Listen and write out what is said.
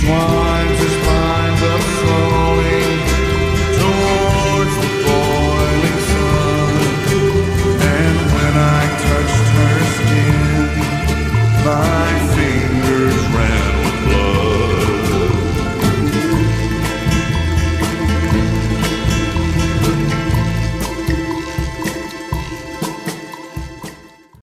winds his mind up slowly towards the boiling sun. And when I touched her skin, my